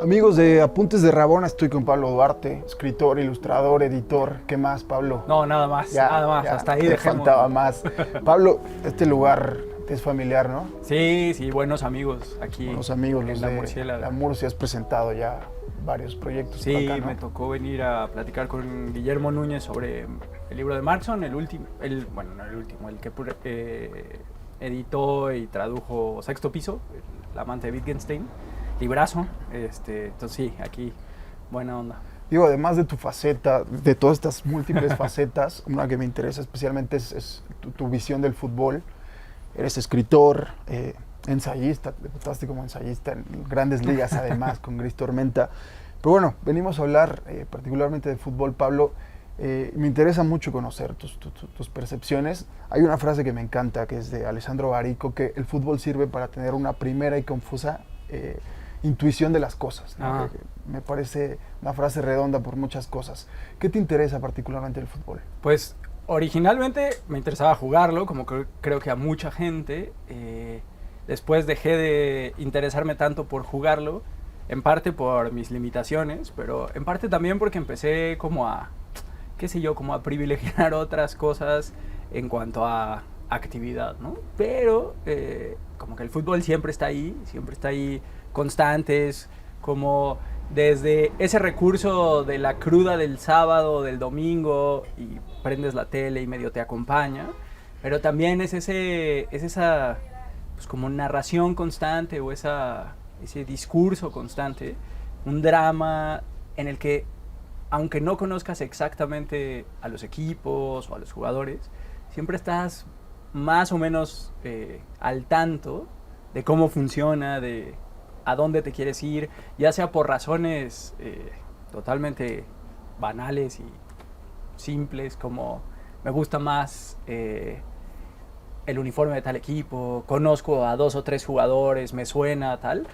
Amigos de Apuntes de Rabona, estoy con Pablo Duarte, escritor, ilustrador, editor. ¿Qué más, Pablo? No, nada más, hasta ahí te dejemos. faltaba más. Pablo, este lugar te es familiar, ¿no? Sí, buenos amigos aquí. Buenos amigos, en los la de Murciélaga. La Murcia, has presentado ya varios proyectos. Sí, por acá, ¿no? me tocó venir a platicar con Guillermo Núñez sobre el libro de Markson, el último, el que editó y tradujo Sexto Piso, El amante de Wittgenstein, librazo. Entonces sí, aquí, buena onda. Digo, además de tu faceta, de todas estas múltiples facetas, una que me interesa especialmente es tu visión del fútbol. Eres escritor, ensayista, debutaste como ensayista en grandes ligas además con Gris Tormenta. Pero bueno, venimos a hablar particularmente de fútbol, Pablo. Me interesa mucho conocer tus percepciones. Hay una frase que me encanta, que es de Alessandro Barico, que el fútbol sirve para tener una primera y confusa intuición de las cosas, ¿no? Me parece una frase redonda por muchas cosas. ¿Qué te interesa particularmente el fútbol? Pues originalmente me interesaba jugarlo, como creo que a mucha gente. Después dejé de interesarme tanto por jugarlo, en parte por mis limitaciones, pero en parte también porque empecé como a privilegiar otras cosas en cuanto a actividad, ¿no? Pero como que el fútbol siempre está ahí constantes, como desde ese recurso de la cruda del sábado, del domingo, y prendes la tele y medio te acompaña, pero también es esa pues como narración constante o ese discurso constante, un drama en el que, aunque no conozcas exactamente a los equipos o a los jugadores, siempre estás más o menos al tanto de cómo funciona, de a dónde te quieres ir, ya sea por razones totalmente banales y simples, como me gusta más el uniforme de tal equipo, conozco a 2 o 3 jugadores, me suena tal,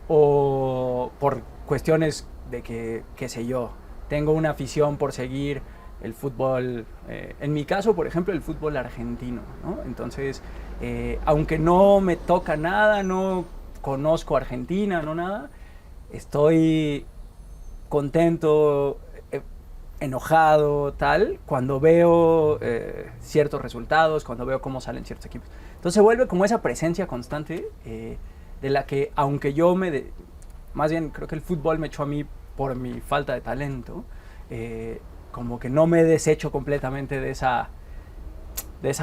o por cuestiones de que, qué sé yo, tengo una afición por seguir el fútbol, en mi caso, por ejemplo, el fútbol argentino, ¿no? Entonces, aunque no me toca nada, no conozco Argentina, no nada, estoy contento, enojado, tal, cuando veo ciertos resultados, cuando veo cómo salen ciertos equipos. Entonces se vuelve como esa presencia constante de la que, aunque más bien creo que el fútbol me echó a mí por mi falta de talento, como que no me desecho completamente de esa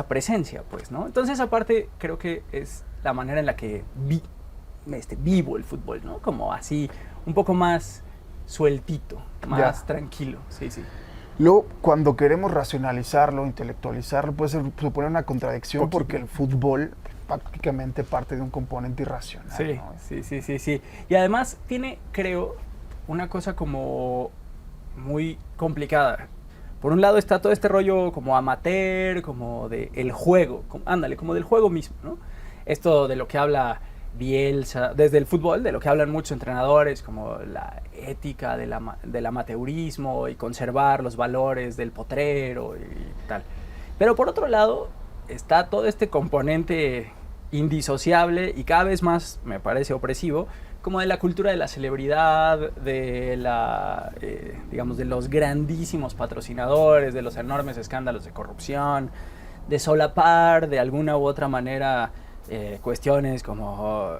presencia, pues, ¿no? Entonces, aparte, creo que es la manera en la que vivo el fútbol, ¿no? Como así, un poco más sueltito, más tranquilo, sí. Luego, cuando queremos racionalizarlo, intelectualizarlo, puede suponer una contradicción porque el fútbol prácticamente parte de un componente irracional, sí, ¿no? Sí. Y además tiene, creo, una cosa como muy complicada. Por un lado está todo este rollo como amateur, como del juego, como del juego mismo, ¿no? Esto de lo que habla Bielsa, desde el fútbol, de lo que hablan muchos entrenadores, como la ética del amateurismo y conservar los valores del potrero y tal. Pero por otro lado está todo este componente indisociable y cada vez más, me parece opresivo, como de la cultura de la celebridad, de digamos, de los grandísimos patrocinadores, de los enormes escándalos de corrupción, de solapar de alguna u otra manera cuestiones como,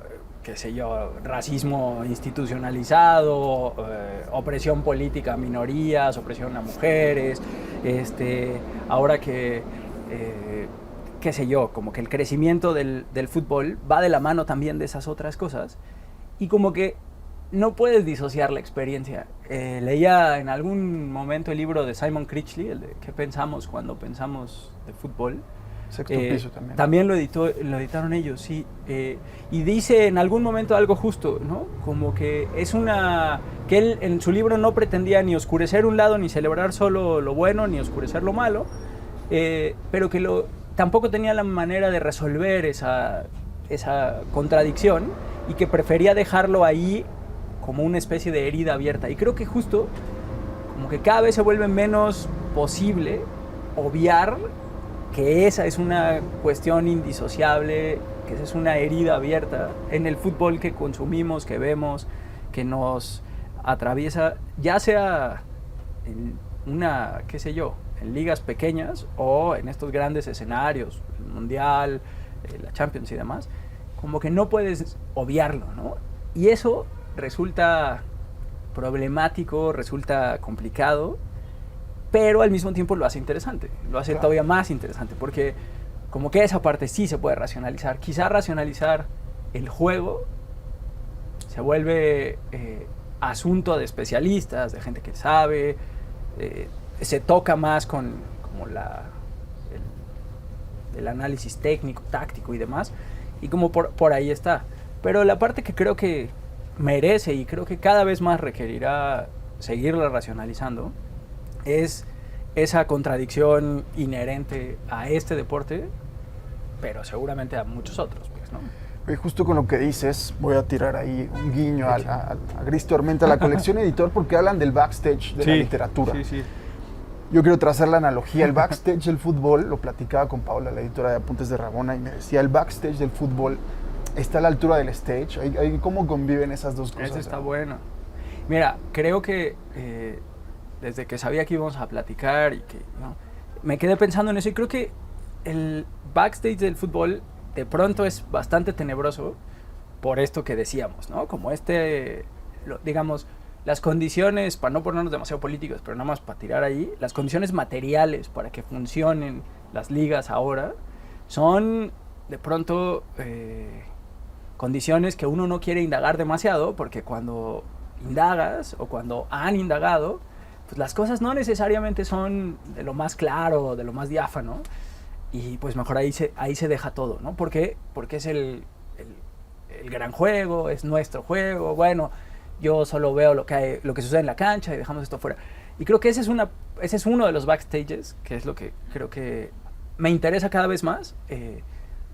qué sé yo, racismo institucionalizado, opresión política a minorías, opresión a mujeres, ahora que, qué sé yo, como que el crecimiento del fútbol va de la mano también de esas otras cosas, y como que no puedes disociar la experiencia. Leía en algún momento el libro de Simon Critchley, el de ¿Qué pensamos cuando pensamos de fútbol? Sexto Piso también. También lo editaron ellos, sí. Y dice en algún momento algo justo, ¿no? Como que que él en su libro no pretendía ni oscurecer un lado, ni celebrar solo lo bueno, ni oscurecer lo malo, pero que tampoco tenía la manera de resolver esa contradicción, y que prefería dejarlo ahí como una especie de herida abierta. Y creo que justo como que cada vez se vuelve menos posible obviar que esa es una cuestión indisociable, que esa es una herida abierta en el fútbol que consumimos, que vemos, que nos atraviesa, ya sea en una, qué sé yo, en ligas pequeñas o en estos grandes escenarios, el Mundial, la Champions y demás, como que no puedes obviarlo, ¿no? Y eso resulta problemático, resulta complicado, pero al mismo tiempo lo hace interesante, lo hace todavía más interesante, porque como que esa parte sí se puede racionalizar. Quizá racionalizar el juego se vuelve asunto de especialistas, de gente que sabe, se toca más con como el análisis técnico, táctico y demás, y como por ahí está. Pero la parte que creo que merece y creo que cada vez más requerirá seguirla racionalizando es esa contradicción inherente a este deporte, pero seguramente a muchos otros, pues, ¿no? Y justo con lo que dices, voy a tirar ahí un guiño a Gris Tormenta, la colección editor, porque hablan del backstage de la literatura. Sí, sí. Yo quiero trazar la analogía. El backstage del fútbol, lo platicaba con Paula, la editora de Apuntes de Rabona, y me decía, el backstage del fútbol está a la altura del stage. ¿Cómo conviven esas dos cosas? Eso está bueno. Mira, creo que desde que sabía que íbamos a platicar y que ¿no? me quedé pensando en eso, y creo que el backstage del fútbol de pronto es bastante tenebroso por esto que decíamos, ¿no? Como digamos, las condiciones, para no ponernos demasiado políticos, pero nada más para tirar ahí, las condiciones materiales para que funcionen las ligas ahora son de pronto condiciones que uno no quiere indagar demasiado, porque cuando indagas o cuando han indagado, pues las cosas no necesariamente son de lo más claro, de lo más diáfano, y pues mejor ahí se deja todo, ¿no? ¿Por qué? Porque es el gran juego, es nuestro juego, bueno, yo solo veo lo que sucede en la cancha y dejamos esto fuera. Y creo que ese es uno de los backstages, que es lo que creo que me interesa cada vez más,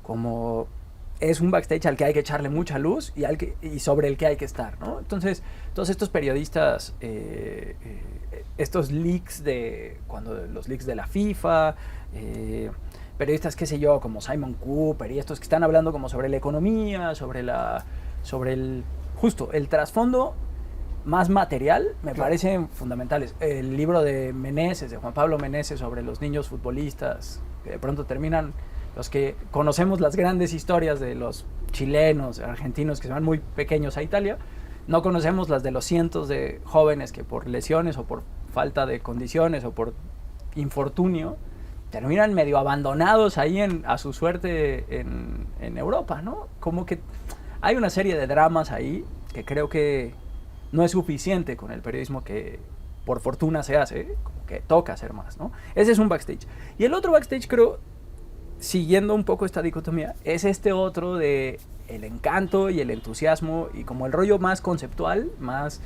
como es un backstage al que hay que echarle mucha luz y sobre el que hay que estar, ¿no? Entonces, todos estos periodistas, estos leaks los leaks de la FIFA, periodistas, qué sé yo, como Simon Cooper y estos que están hablando como sobre la economía, sobre el trasfondo más material, me parecen fundamentales. El libro de Meneses, de Juan Pablo Meneses, sobre los niños futbolistas, que de pronto terminan, los que conocemos las grandes historias de los chilenos, argentinos que se van muy pequeños a Italia, no conocemos las de los cientos de jóvenes que por lesiones o por falta de condiciones o por infortunio terminan medio abandonados ahí a su suerte en Europa, ¿no? Como que hay una serie de dramas ahí que creo que no es suficiente con el periodismo que por fortuna se hace, como que toca hacer más, ¿no? Ese es un backstage. Y el otro backstage, creo, siguiendo un poco esta dicotomía, es este otro de el encanto y el entusiasmo y como el rollo más conceptual, más,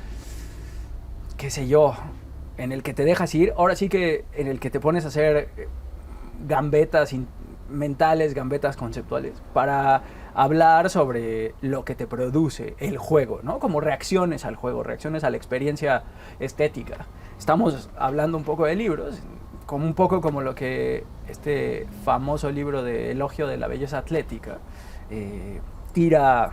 qué sé yo, en el que te dejas ir, ahora sí que en el que te pones a hacer gambetas mentales, gambetas conceptuales, para hablar sobre lo que te produce el juego, ¿no? Como reacciones al juego, reacciones a la experiencia estética. Estamos hablando un poco de libros, como un poco como lo que este famoso libro de Elogio de la Belleza Atlética tira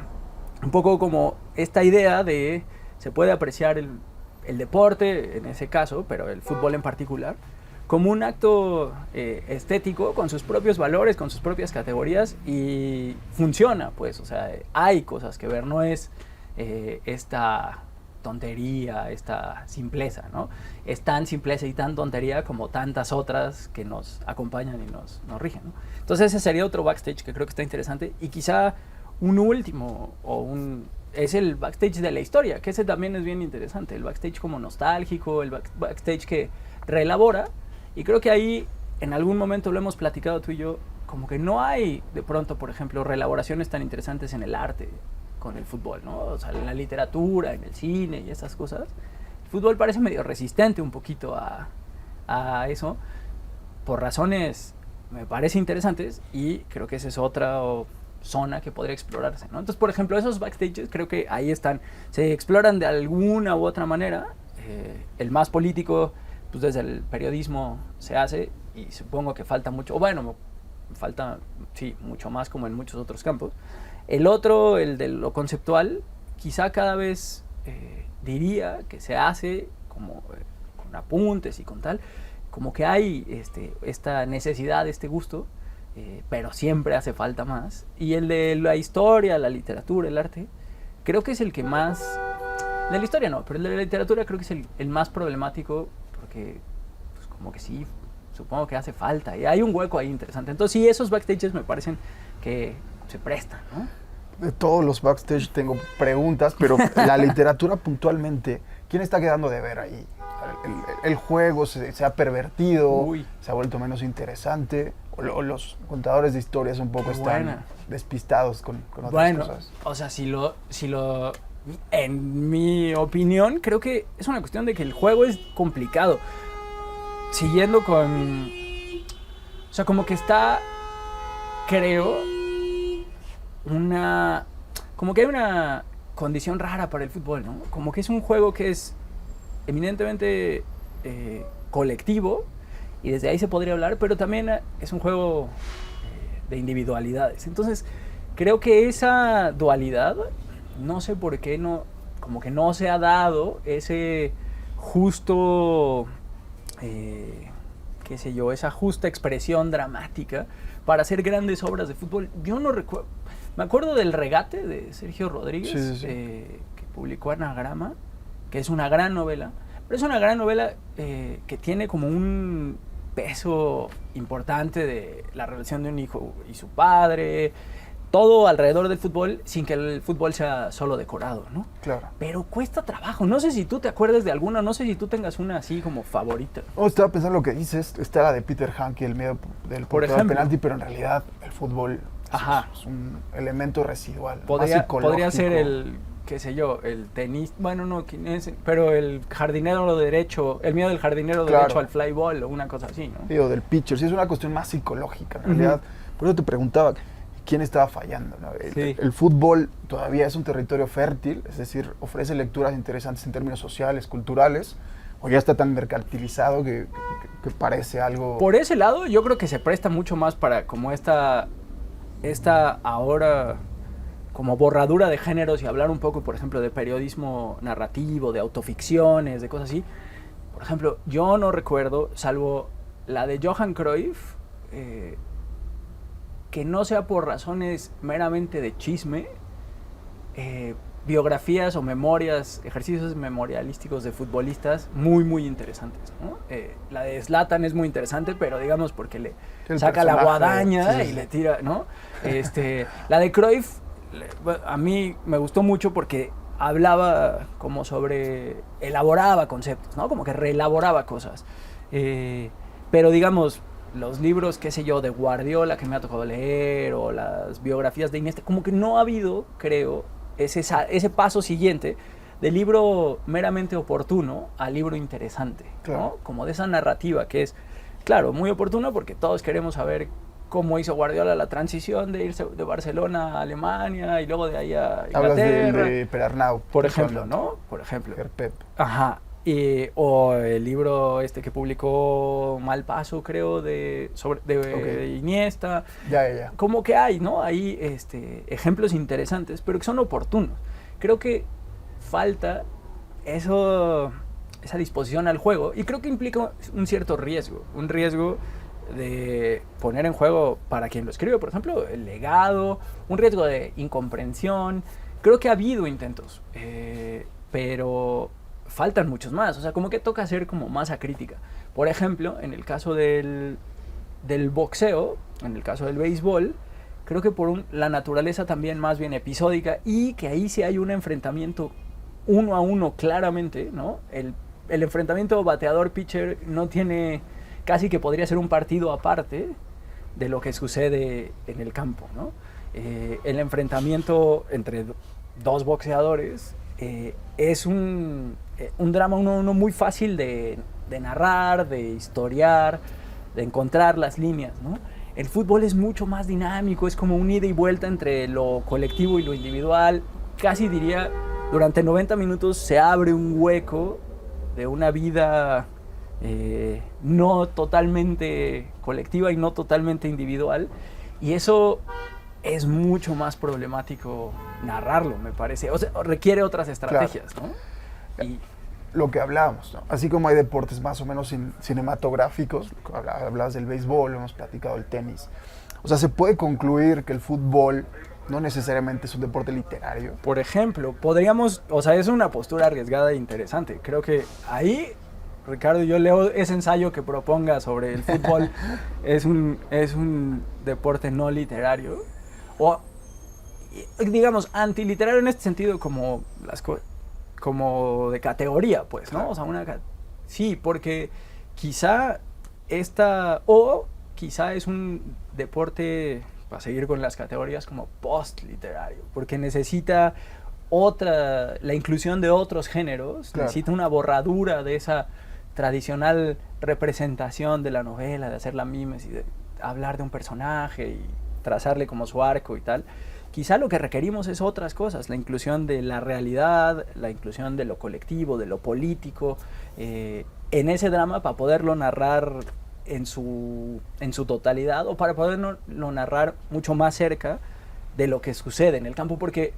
un poco como esta idea de se puede apreciar el deporte en ese caso, pero el fútbol en particular, como un acto estético con sus propios valores, con sus propias categorías, y funciona, pues, o sea, hay cosas que ver, no es esta tontería, esta simpleza, ¿no? Es tan simpleza y tan tontería como tantas otras que nos acompañan y nos rigen, ¿no? Entonces ese sería otro backstage que creo que está interesante, y quizá un último, es el backstage de la historia, que ese también es bien interesante, el backstage como nostálgico, el backstage que reelabora. Y creo que ahí, en algún momento lo hemos platicado tú y yo, como que no hay, de pronto, por ejemplo, reelaboraciones tan interesantes en el arte con el fútbol, ¿no? O sea, en la literatura, en el cine y esas cosas. El fútbol parece medio resistente un poquito a eso, por razones, me parece interesantes, y creo que esa es otra zona que podría explorarse, ¿no? Entonces, por ejemplo, esos backstages creo que ahí están, se exploran de alguna u otra manera. El más político, pues desde el periodismo se hace, y supongo que falta mucho, falta, sí, mucho más como en muchos otros campos. El otro, el de lo conceptual, quizá cada vez diría que se hace como con apuntes y con tal, como que hay esta necesidad, este gusto, pero siempre hace falta más. Y el de la historia, la literatura, el arte, creo que es el que más... De la historia no, pero el de la literatura creo que es el más problemático, porque pues, como que sí, supongo que hace falta. Y hay un hueco ahí interesante. Entonces sí, esos backstages me parecen que se prestan, ¿no? De todos los backstage tengo preguntas, pero la literatura puntualmente, ¿quién está quedando de ver ahí? El juego se ha pervertido, Uy. se ha vuelto menos interesante, o los contadores de historias un poco están despistados con otras cosas. O sea, en mi opinión, creo que es una cuestión de que el juego es complicado. Siguiendo con... O sea, como que está, creo, como que hay una condición rara para el fútbol, ¿no? Como que es un juego que es eminentemente colectivo, y desde ahí se podría hablar, pero también es un juego de individualidades. Entonces, creo que esa dualidad, no sé por qué como que no se ha dado ese justo, qué sé yo, esa justa expresión dramática para hacer grandes obras de fútbol. Yo no recuerdo, me acuerdo del Regate de Sergio Rodríguez, que publicó Anagrama, que es una gran novela, pero es una gran novela que tiene como un peso importante de la relación de un hijo y su padre, todo alrededor del fútbol, sin que el fútbol sea solo decorado, ¿no? Claro. Pero cuesta trabajo. No sé si tú te acuerdas de alguna, no sé si tú tengas una así como favorita. Estaba pensando lo que dices, está la de Peter Hanke, el miedo del portero al penalti, pero en realidad el fútbol es un elemento residual, más psicológico. Podría ser el, qué sé yo, el tenis, bueno, no, pero el jardinero derecho, el miedo del jardinero derecho al fly ball o una cosa así, ¿no? Sí, o del pitcher, sí, es una cuestión más psicológica, en realidad. Por eso te preguntaba, ¿quién estaba fallando? ¿No? El fútbol todavía es un territorio fértil, es decir, ofrece lecturas interesantes en términos sociales, culturales, o ya está tan mercantilizado que parece algo... Por ese lado, yo creo que se presta mucho más para como esta ahora como borradura de géneros y hablar un poco, por ejemplo, de periodismo narrativo, de autoficciones, de cosas así. Por ejemplo, yo no recuerdo, salvo la de Johan Cruyff, que no sea por razones meramente de chisme, biografías o memorias, ejercicios memorialísticos de futbolistas muy, muy interesantes, ¿no? La de Zlatan es muy interesante, pero digamos porque le saca la guadaña y le tira, ¿no? La de Cruyff, a mí me gustó mucho porque hablaba como elaboraba conceptos, ¿no? Como que reelaboraba cosas. Pero digamos, los libros, qué sé yo, de Guardiola que me ha tocado leer, o las biografías de Iniesta, como que no ha habido, creo, ese paso siguiente de libro meramente oportuno a libro interesante, claro, ¿no? Como de esa narrativa que es, claro, muy oportuna porque todos queremos saber cómo hizo Guardiola la transición de irse de Barcelona a Alemania y luego de ahí a Inglaterra. Hablas de Per Arnau, por ejemplo, ¿no? Por ejemplo. Pep. Ajá. O el libro que publicó Malpaso, creo, de Iniesta. Ya. Como que hay, ¿no? Hay ejemplos interesantes, pero que son oportunos. Creo que falta esa disposición al juego, y creo que implica un cierto riesgo. Un riesgo de poner en juego, para quien lo escribe, por ejemplo, el legado, un riesgo de incomprensión. Creo que ha habido intentos, pero faltan muchos más, o sea, como que toca hacer como masa crítica. Por ejemplo, en el caso del boxeo, en el caso del béisbol, creo que por la naturaleza también más bien episódica, y que ahí sí hay un enfrentamiento 1 a 1 claramente, ¿no? El enfrentamiento bateador-pitcher no tiene, casi que podría ser un partido aparte de lo que sucede en el campo, ¿no? El enfrentamiento entre dos boxeadores es un drama uno muy fácil de narrar, de historiar, de encontrar las líneas, ¿no? El fútbol es mucho más dinámico, es como un ida y vuelta entre lo colectivo y lo individual. Casi diría, durante 90 minutos se abre un hueco de una vida no totalmente colectiva y no totalmente individual, y eso es mucho más problemático narrarlo, me parece. O sea, requiere otras estrategias, claro, ¿no? Y Lo que hablábamos, ¿no? Así como hay deportes más o menos cinematográficos, hablabas del béisbol, hemos platicado del tenis. O sea, se puede concluir que el fútbol no necesariamente es un deporte literario. por ejemplo, podríamos, o sea, es una postura arriesgada e interesante. Creo que ahí, Ricardo, yo leo ese ensayo que proponga sobre el fútbol, es un deporte no literario, o digamos, antiliterario en este sentido como como de categoría, pues, ¿no? O sea, sí, porque quizá quizá es un deporte, para seguir con las categorías, como post-literario, porque necesita la inclusión de otros géneros, claro, necesita una borradura de esa tradicional representación de la novela, de hacer la mimesis, de hablar de un personaje y trazarle como su arco y tal. Quizá lo que requerimos es otras cosas, la inclusión de la realidad, la inclusión de lo colectivo, de lo político, en ese drama para poderlo narrar en su totalidad o para poderlo narrar mucho más cerca de lo que sucede en el campo, porque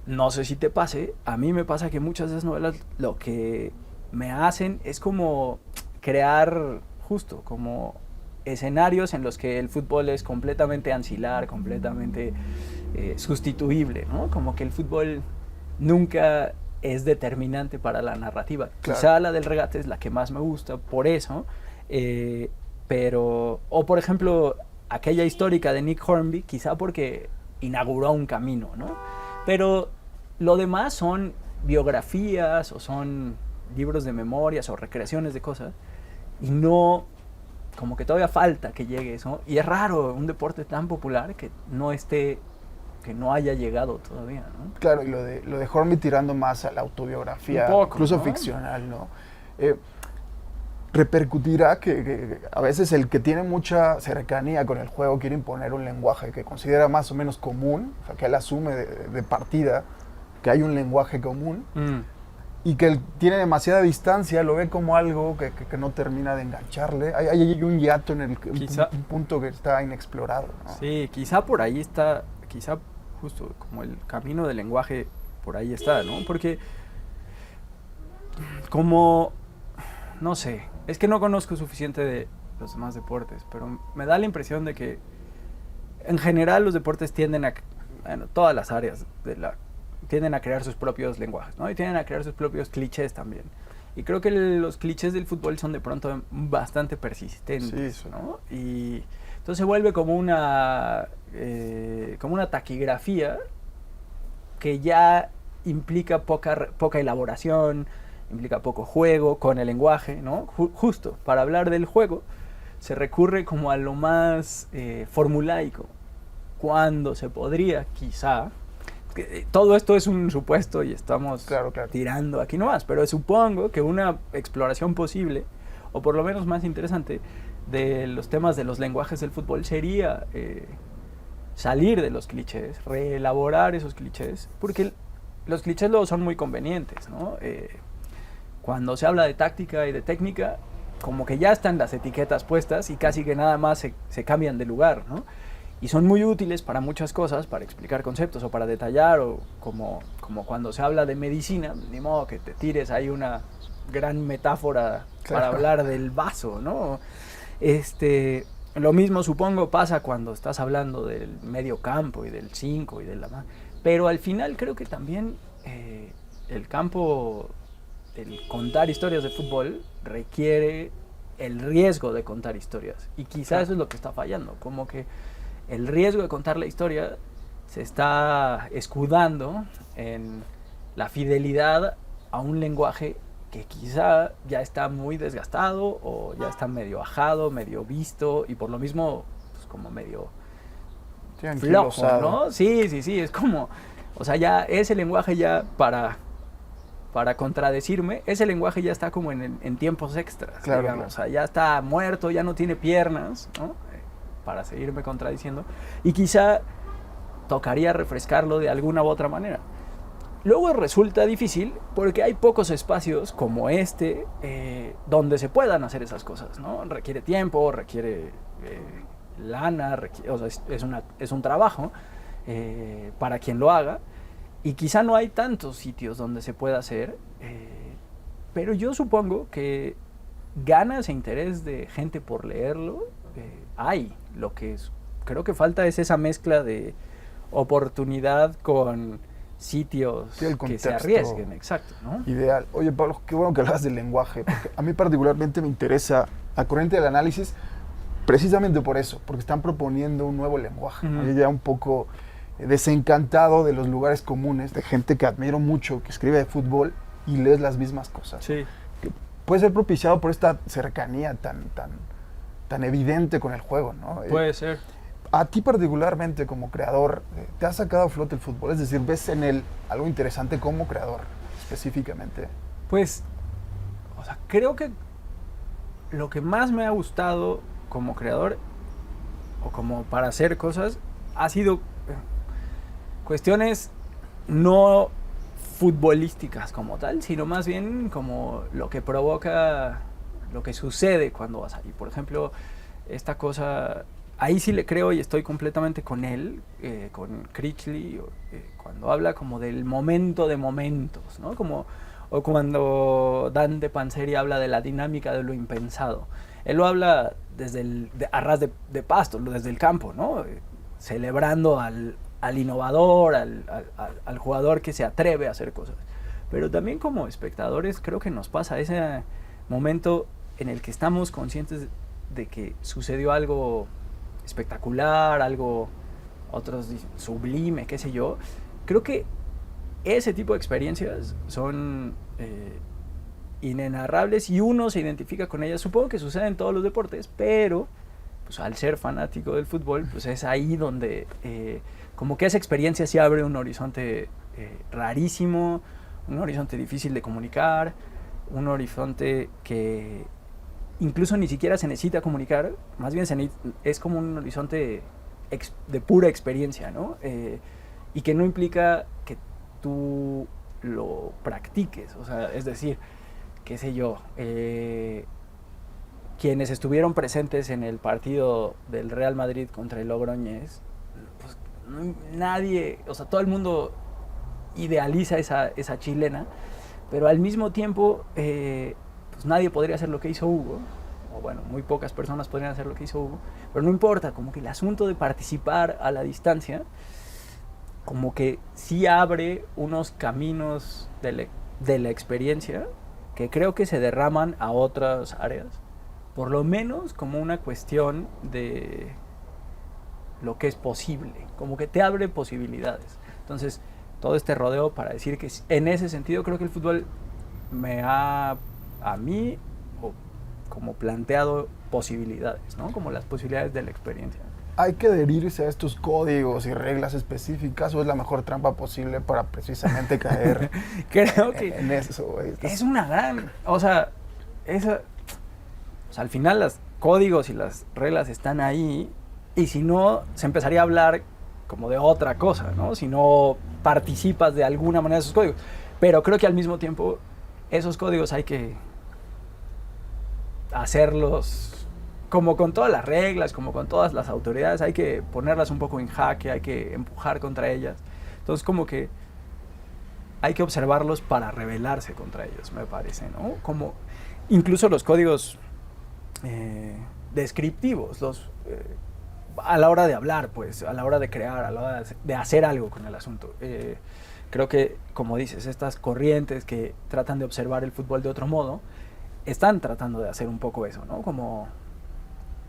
no sé si te pase, a mí me pasa que muchas de esas novelas lo que me hacen es como crear justo como escenarios en los que el fútbol es completamente ancilar, completamente sustituible, ¿no? Como que el fútbol nunca es determinante para la narrativa. Claro. Quizá la del regate es la que más me gusta, por eso, pero, o por ejemplo, aquella histórica de Nick Hornby, quizá porque inauguró un camino, ¿no? Pero lo demás son biografías o son libros de memorias o recreaciones de cosas y no, como que todavía falta que llegue eso, y es raro un deporte tan popular que no haya llegado todavía, ¿no? Claro, y lo de Hornby tirando más a la autobiografía, Un poco, incluso ¿no? ficcional, ¿no? Repercutirá que a veces el que tiene mucha cercanía con el juego quiere imponer un lenguaje que considera más o menos común, o sea, que él asume de partida que hay un lenguaje común, y que él tiene demasiada distancia, lo ve como algo que no termina de engancharle. Hay un hiato en un punto que está inexplorado, ¿no? Sí, quizá por ahí está, quizá justo como el camino del lenguaje por ahí está, ¿no? Porque como, no sé, es que no conozco suficiente de los demás deportes, pero me da la impresión de que en general los deportes tienden bueno, todas las áreas tienden a crear sus propios lenguajes, ¿no? Y tienden a crear sus propios clichés también. Y creo que los clichés del fútbol son de pronto bastante persistentes, sí, ¿no? Y entonces se vuelve como una taquigrafía que ya implica poca elaboración, implica poco juego con el lenguaje, ¿no? Justo, para hablar del juego se recurre como a lo más formulaico, cuando se podría, quizá, todo esto es un supuesto y estamos tirando aquí nomás, pero supongo que una exploración posible, o por lo menos más interesante, de los temas de los lenguajes del fútbol sería salir de los clichés, reelaborar esos clichés, porque los clichés luego son muy convenientes, ¿no? Cuando se habla de táctica y de técnica, como que ya están las etiquetas puestas y casi que nada más se cambian de lugar, ¿no? Y son muy útiles para muchas cosas, para explicar conceptos o para detallar, o como cuando se habla de medicina, ni modo que te tires ahí una gran metáfora para hablar del vaso, ¿no? Lo mismo supongo pasa cuando estás hablando del medio campo y del 5 y de la... Pero al final creo que también el campo, el contar historias de fútbol requiere el riesgo de contar historias. Y quizás eso es lo que está fallando, como que el riesgo de contar la historia se está escudando en la fidelidad a un lenguaje que quizá ya está muy desgastado o ya está medio ajado, medio visto y por lo mismo pues, como medio flojo, ¿no? Sí, es como, o sea, ya ese lenguaje ya para contradecirme, ese lenguaje ya está como en tiempos extras, digamos, o sea, ya está muerto, ya no tiene piernas, ¿no? Para seguirme contradiciendo, y quizá tocaría refrescarlo de alguna u otra manera. Luego resulta difícil porque hay pocos espacios como donde se puedan hacer esas cosas, ¿no? Requiere tiempo, requiere lana, o sea, es un trabajo para quien lo haga, y quizá no hay tantos sitios donde se pueda hacer, Pero yo supongo que ganas e interés de gente por leerlo hay. Lo que creo que falta es esa mezcla de oportunidad con sitios que se arriesguen, exacto, ¿no? Ideal. Oye, Pablo, qué bueno que hablas del lenguaje, porque a mí particularmente me interesa la corriente del análisis precisamente por eso, porque están proponiendo un nuevo lenguaje. Uh-huh. Yo ya un poco desencantado de los lugares comunes, de gente que admiro mucho, que escribe de fútbol y lees las mismas cosas. Sí. Que puede ser propiciado por esta cercanía tan evidente con el juego, ¿no? Puede ser. A ti particularmente como creador, ¿te ha sacado a flote el fútbol? Es decir, ¿ves en él algo interesante como creador, específicamente? Pues, o sea, creo que lo que más me ha gustado como creador, o como para hacer cosas, ha sido cuestiones no futbolísticas como tal, sino más bien como lo que provoca, lo que sucede cuando vas ahí. Por ejemplo, esta cosa... Ahí sí le creo y estoy completamente con él, con Critchley, cuando habla como del momento de momentos, ¿no? Como, o cuando Dante Panzeri habla de la dinámica de lo impensado. Él lo habla desde a ras de pasto, desde el campo, ¿no? Celebrando al innovador, al jugador que se atreve a hacer cosas. Pero también como espectadores creo que nos pasa ese momento en el que estamos conscientes de que sucedió algo espectacular, algo, otros dicen sublime, qué sé yo. Creo que ese tipo de experiencias son inenarrables y uno se identifica con ellas. Supongo que sucede en todos los deportes, pero pues, al ser fanático del fútbol, pues es ahí donde como que esa experiencia sí abre un horizonte rarísimo, un horizonte difícil de comunicar, un horizonte que incluso ni siquiera se necesita comunicar, más bien es como un horizonte de pura experiencia, ¿no? Y que no implica que tú lo practiques, o sea, es decir, qué sé yo, quienes estuvieron presentes en el partido del Real Madrid contra el Logroñés, pues nadie, o sea, todo el mundo idealiza esa chilena, pero al mismo tiempo pues nadie podría hacer lo que hizo Hugo, o bueno, muy pocas personas podrían hacer lo que hizo Hugo, pero no importa, como que el asunto de participar a la distancia, como que sí abre unos caminos de la experiencia que creo que se derraman a otras áreas, por lo menos como una cuestión de lo que es posible, como que te abre posibilidades. Entonces, todo este rodeo para decir que en ese sentido creo que el fútbol me ha, a mí, como planteado posibilidades, ¿no? Como las posibilidades de la experiencia. ¿Hay que adherirse a estos códigos y reglas específicas o es la mejor trampa posible para precisamente caer creo que en eso? Es una gran... O sea, al final los códigos y las reglas están ahí y si no, se empezaría a hablar como de otra cosa, ¿no? Si no participas de alguna manera de esos códigos. Pero creo que al mismo tiempo esos códigos hay que hacerlos como con todas las reglas, como con todas las autoridades, hay que ponerlas un poco en jaque, hay que empujar contra ellas. Entonces como que hay que observarlos para rebelarse contra ellos, me parece, ¿no? Como incluso los códigos descriptivos, a la hora de hablar, pues, a la hora de crear, a la hora de hacer algo con el asunto. Creo que, como dices, estas corrientes que tratan de observar el fútbol de otro modo, están tratando de hacer un poco eso, ¿no? Como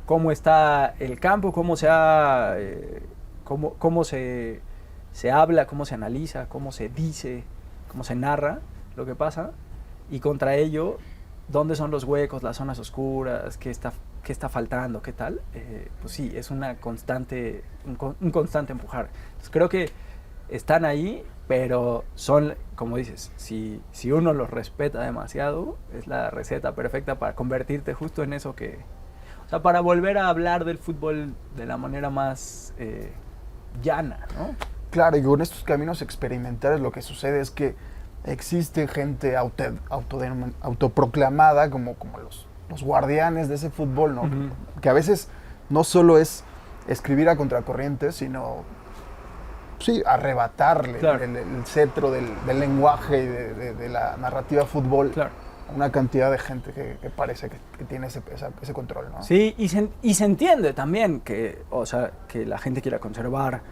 cómo está el campo, cómo se habla, cómo se analiza, cómo se dice, cómo se narra lo que pasa, y contra ello, dónde son los huecos, las zonas oscuras, qué está faltando, qué tal. Pues sí, es un constante empujar. Entonces creo que están ahí, pero son, como dices, si uno los respeta demasiado, es la receta perfecta para convertirte justo en eso que... O sea, para volver a hablar del fútbol de la manera más llana, ¿no? Claro, y con estos caminos experimentales lo que sucede es que existe gente autoproclamada como los guardianes de ese fútbol, ¿no? Que a veces no solo es escribir a contracorriente, sino sí, arrebatarle Claro. el cetro del lenguaje y de la narrativa fútbol Claro. a una cantidad de gente que parece que tiene ese control, ¿no? Sí, y se entiende también que, o sea, que la gente quiera conservar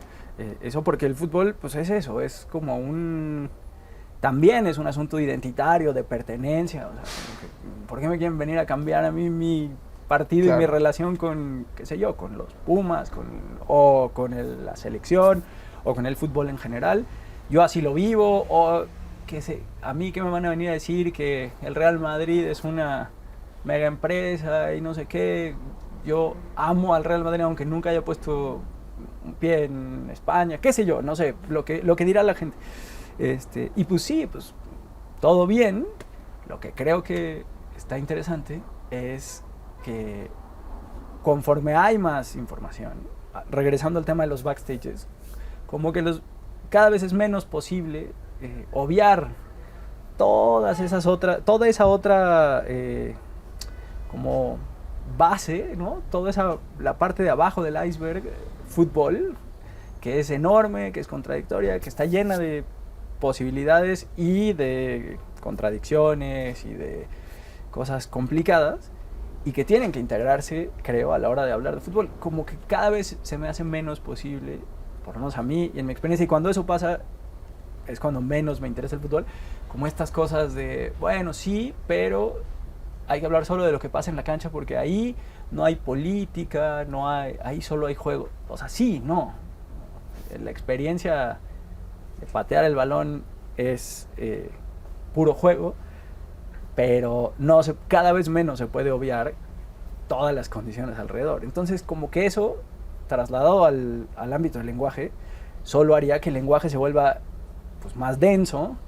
eso, porque el fútbol, pues es eso, es como también es un asunto identitario, de pertenencia, o sea, como que, ¿por qué me quieren venir a cambiar a mí mi partido y mi relación con, qué sé yo, con los Pumas, o con la selección, o con el fútbol en general? Yo así lo vivo, o a mí que me van a venir a decir que el Real Madrid es una mega empresa y no sé qué. Yo amo al Real Madrid aunque nunca haya puesto un pie en España, qué sé yo, no sé, lo que dirá la gente. Y pues sí, pues todo bien. Lo que creo que está interesante es que conforme hay más información, regresando al tema de los backstages, como que cada vez es menos posible obviar toda esa otra como base, ¿no? La parte de abajo del iceberg, fútbol, que es enorme, que es contradictoria, que está llena de posibilidades y de contradicciones y de cosas complicadas, y que tienen que integrarse, creo, a la hora de hablar de fútbol. Como que cada vez se me hace menos posible, por lo menos a mí y en mi experiencia, y cuando eso pasa es cuando menos me interesa el fútbol, como estas cosas de, bueno, sí, pero hay que hablar solo de lo que pasa en la cancha porque ahí no hay política, ahí solo hay juego. O sea, sí, no. La experiencia de patear el balón es puro juego, pero cada vez menos se puede obviar todas las condiciones alrededor. Entonces, como que eso, trasladado al ámbito del lenguaje, solo haría que el lenguaje se vuelva pues más denso,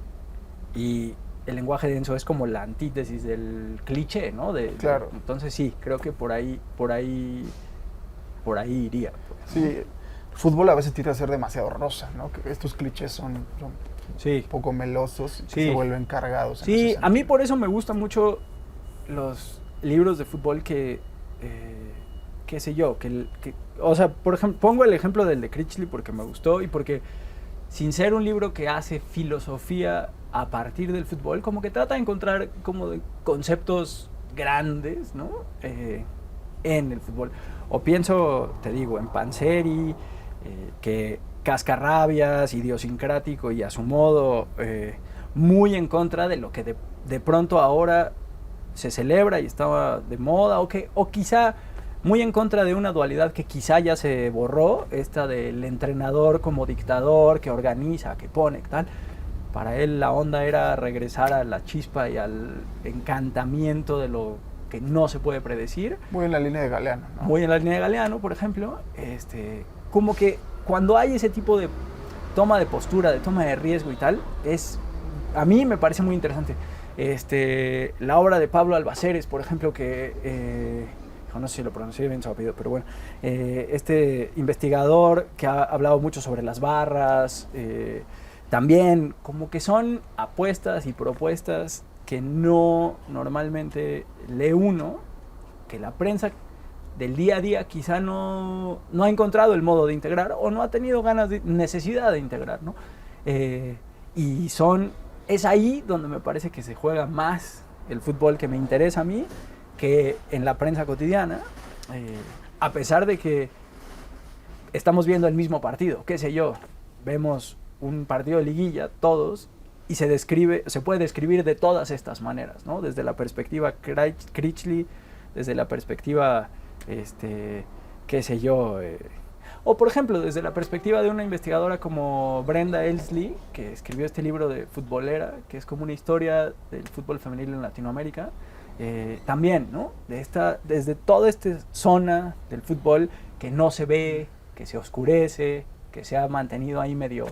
y el lenguaje denso es como la antítesis del cliché, ¿no? Claro. Entonces sí, creo que por ahí iría. Pues. Sí, el fútbol a veces tiende a ser demasiado rosa, ¿no? Que estos clichés son sí. un poco melosos y sí. se vuelven cargados. Sí, a mí por eso me gustan mucho los libros de fútbol qué sé yo, o sea, por ejemplo, pongo el ejemplo del de Critchley porque me gustó y porque sin ser un libro que hace filosofía a partir del fútbol, como que trata de encontrar como de conceptos grandes, ¿no? En el fútbol. O pienso, te digo, en Panseri, que cascarrabias, idiosincrático y a su modo muy en contra de lo que de pronto ahora se celebra y estaba de moda, o quizá muy en contra de una dualidad que quizá ya se borró, esta del entrenador como dictador que organiza, que pone, tal. Para él la onda era regresar a la chispa y al encantamiento de lo que no se puede predecir. Muy en la línea de Galeano, ¿no? Muy en la línea de Galeano, por ejemplo. Como que cuando hay ese tipo de toma de postura, de toma de riesgo y tal, a mí me parece muy interesante. La obra de Pablo Albaceres, por ejemplo, que no sé si lo pronuncié bien su apellido, pero bueno, este investigador que ha hablado mucho sobre las barras, también como que son apuestas y propuestas que no normalmente lee uno, que la prensa del día a día quizá no ha encontrado el modo de integrar o no ha tenido necesidad de integrar, ¿no? Y es ahí donde me parece que se juega más el fútbol que me interesa a mí que en la prensa cotidiana, a pesar de que estamos viendo el mismo partido, qué sé yo, vemos un partido de liguilla, todos, y se puede describir de todas estas maneras, ¿no? Desde la perspectiva Critchley, desde la perspectiva, qué sé yo, o por ejemplo, desde la perspectiva de una investigadora como Brenda Elsley, que escribió este libro de Futbolera, que es como una historia del fútbol femenil en Latinoamérica, también, ¿no? Desde toda esta zona del fútbol que no se ve, que se oscurece, que se ha mantenido ahí medio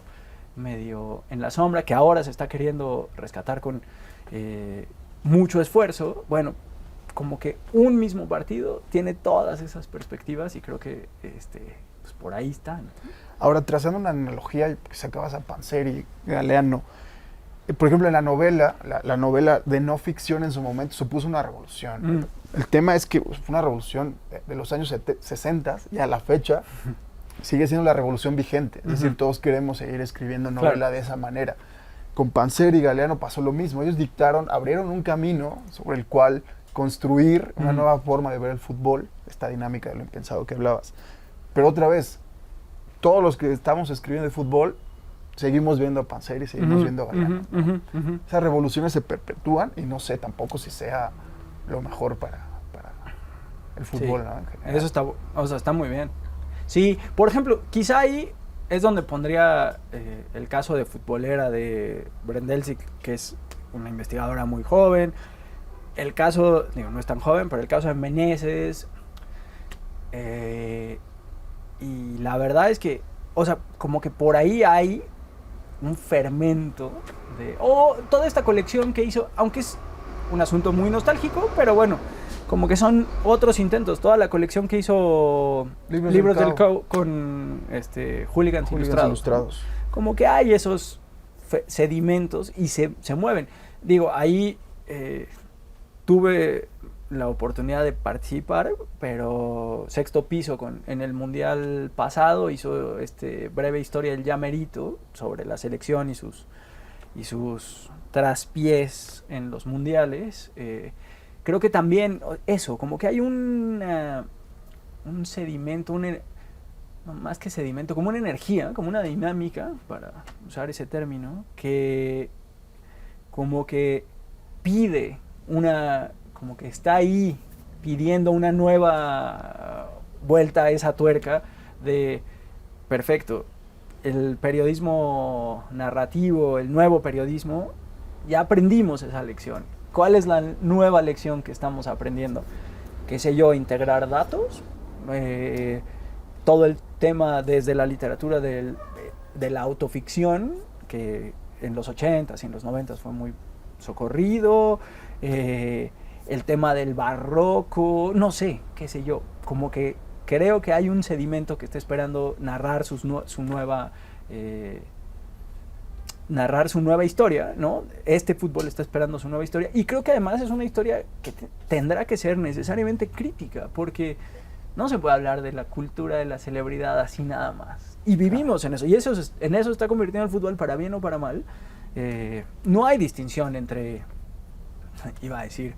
en la sombra, que ahora se está queriendo rescatar con mucho esfuerzo. Bueno, como que un mismo partido tiene todas esas perspectivas y creo que pues por ahí está, ¿no? Ahora, trazando una analogía que sacabas a Panseri, Galeano, por ejemplo, en la novela, la novela de no ficción en su momento supuso una revolución. El tema es que fue una revolución de los años 60 y a la fecha sigue siendo la revolución vigente. Es decir, todos queremos seguir escribiendo novela de esa manera. Con Panzer y Galeano pasó lo mismo. Ellos abrieron un camino sobre el cual construir una nueva forma de ver el fútbol, esta dinámica de lo impensado que hablabas. Pero otra vez, todos los que estamos escribiendo de fútbol, seguimos viendo a Panzer y seguimos viendo a Galeano. Esas revoluciones se perpetúan y no sé tampoco si sea lo mejor para el fútbol, ¿no? En general. Eso está muy bien. Sí, por ejemplo, quizá ahí es donde pondría el caso de futbolera de Brendelsic, que es una investigadora muy joven. El caso, no es tan joven, pero el caso de Meneses. Y la verdad es que, o sea, como que por ahí hay un fermento de... toda esta colección que hizo, aunque es un asunto muy nostálgico, pero bueno, como que son otros intentos. Toda la colección que hizo Libros del Cao con Hooligans Ilustrados. Como que hay esos sedimentos y se mueven. Digo, ahí tuve la oportunidad de participar, pero sexto piso en el mundial pasado hizo breve historia del Llamerito sobre la selección y sus traspiés en los mundiales. Creo que también eso, como que hay un sedimento, no, más que sedimento, como una energía, como una dinámica, para usar ese término, que como que pide como que está ahí pidiendo una nueva vuelta a esa tuerca de, perfecto, el periodismo narrativo, el nuevo periodismo, ya aprendimos esa lección. ¿Cuál es la nueva lección que estamos aprendiendo? ¿Qué sé yo? Integrar datos, todo el tema desde la literatura de la autoficción, que en los 80s y en los 90s fue muy socorrido, el tema del barroco, no sé, qué sé yo, como que creo que hay un sedimento que está esperando narrar su nueva historia, ¿no? Este fútbol está esperando su nueva historia, y creo que además es una historia que tendrá que ser necesariamente crítica, porque no se puede hablar de la cultura de la celebridad así nada más. Y vivimos en eso, y en eso está convirtiendo el fútbol, para bien o para mal. No hay distinción entre, iba a decir,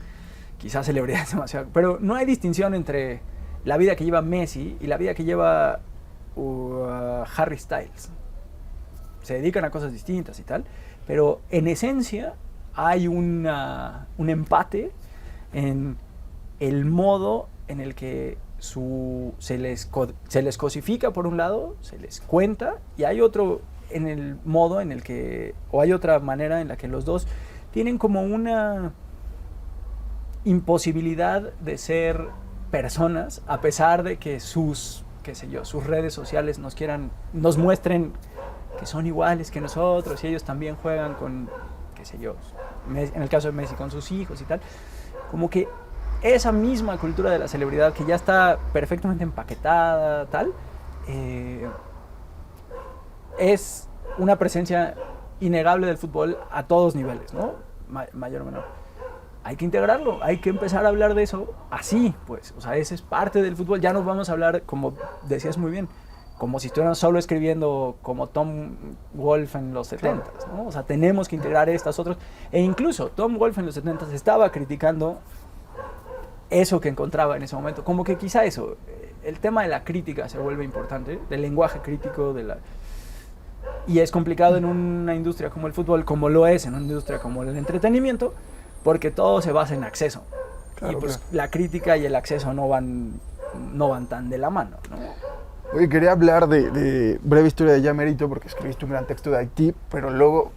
quizás celebridad es demasiado, pero no hay distinción entre la vida que lleva Messi y la vida que lleva Harry Styles. Se dedican a cosas distintas y tal, pero en esencia hay un empate en el modo en el que se les cosifica por un lado, se les cuenta, y hay otro en el modo en el que, o hay otra manera en la que los dos tienen como una imposibilidad de ser personas, a pesar de que sus redes sociales nos muestren que son iguales que nosotros, y ellos también juegan con, en el caso de Messi, con sus hijos y tal. Como que esa misma cultura de la celebridad, que ya está perfectamente empaquetada, tal, es una presencia innegable del fútbol a todos niveles, ¿no? Mayor o menor. Hay que integrarlo, hay que empezar a hablar de eso así, pues. O sea, ese es parte del fútbol. Ya no vamos a hablar, como decías muy bien, como si estuviéramos solo escribiendo como Tom Wolfe en los 70s, ¿no? O sea, tenemos que integrar estas otras. E incluso Tom Wolfe en los 70s estaba criticando eso que encontraba en ese momento. Como que quizá eso, el tema de la crítica se vuelve importante, del lenguaje crítico, y es complicado en una industria como el fútbol, como lo es en una industria como el entretenimiento, porque todo se basa en acceso. Claro, y pues la crítica y el acceso no van tan de la mano, ¿no? Oye, quería hablar de Breve Historia de Llamerito, porque escribiste un gran texto de Haití, pero luego